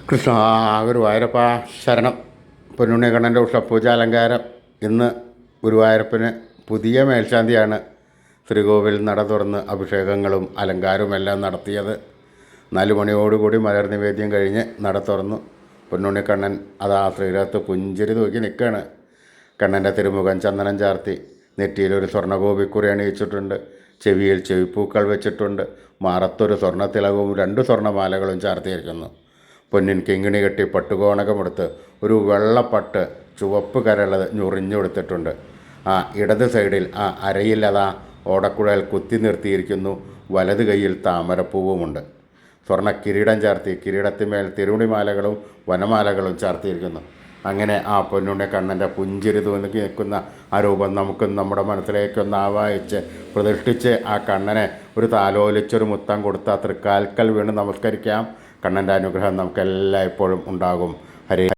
കൃഷ്ണ ഗുരുവായൂരപ്പ ശരണം. പൊന്നുണ്ണിക്കണ്ണൻ്റെ ഉഷപ്പൂജാലങ്കാരം. ഇന്ന് ഗുരുവായൂരപ്പന് പുതിയ മേൽശാന്തിയാണ് ശ്രീകോവിൽ നട തുറന്ന് അഭിഷേകങ്ങളും അലങ്കാരവും എല്ലാം നടത്തിയത്. 4 മണിയോടുകൂടി മലർ നിവേദ്യം കഴിഞ്ഞ് നട തുറന്നു. പൊന്നുണ്ണിക്കണ്ണൻ അതാ ശ്രീരഥത്ത് പുഞ്ചിരി തൂക്കി നിൽക്കുകയാണ്. കണ്ണൻ്റെ തിരുമുഖം ചന്ദനം ചാർത്തി, നെറ്റിയിലൊരു സ്വർണ്ണഗോപിക്കുറി അണിയിച്ചിട്ടുണ്ട്, ചെവിയിൽ ചെവിപ്പൂക്കൾ വെച്ചിട്ടുണ്ട്, മാറത്തൊരു സ്വർണ്ണത്തിലകവും 2 സ്വർണ്ണമാലകളും ചാർത്തിയിരിക്കുന്നു. പൊന്നിൻ കിങ്ങിണി കെട്ടി പട്ടുകോണകമെടുത്ത് ഒരു വെള്ളപ്പട്ട് ചുവപ്പ് കരളത് ഞൊറിഞ്ഞെടുത്തിട്ടുണ്ട്. ഇടത് സൈഡിൽ അരയിൽ അതാ ഓടക്കുഴൽ കുത്തി നിർത്തിയിരിക്കുന്നു. വലത് കൈയിൽ താമരപ്പൂവുമുണ്ട്. സ്വർണ്ണ കിരീടം ചാർത്തി, കിരീടത്തിന്മേൽ തിരുമുടിമാലകളും വനമാലകളും ചാർത്തിയിരിക്കുന്നു. അങ്ങനെ പൊന്നുണ്ണി കണ്ണൻ്റെ പുഞ്ചിരി തൂങ്ങി നിൽക്കുന്ന രൂപം നമുക്ക് നമ്മുടെ മനസ്സിലേക്കൊന്ന് ആവാഹിച്ച് പ്രതിഷ്ഠിച്ച് കണ്ണനെ ഒരു താലോലിച്ചൊരു മുത്തം കൊടുത്ത് തൃക്കാൽക്കൽ വീണ് നമസ്കരിക്കാം. കണ്ണൻ്റെ അനുഗ്രഹം നമുക്കെല്ലാം എപ്പോഴും ഉണ്ടാകും. ഹരേ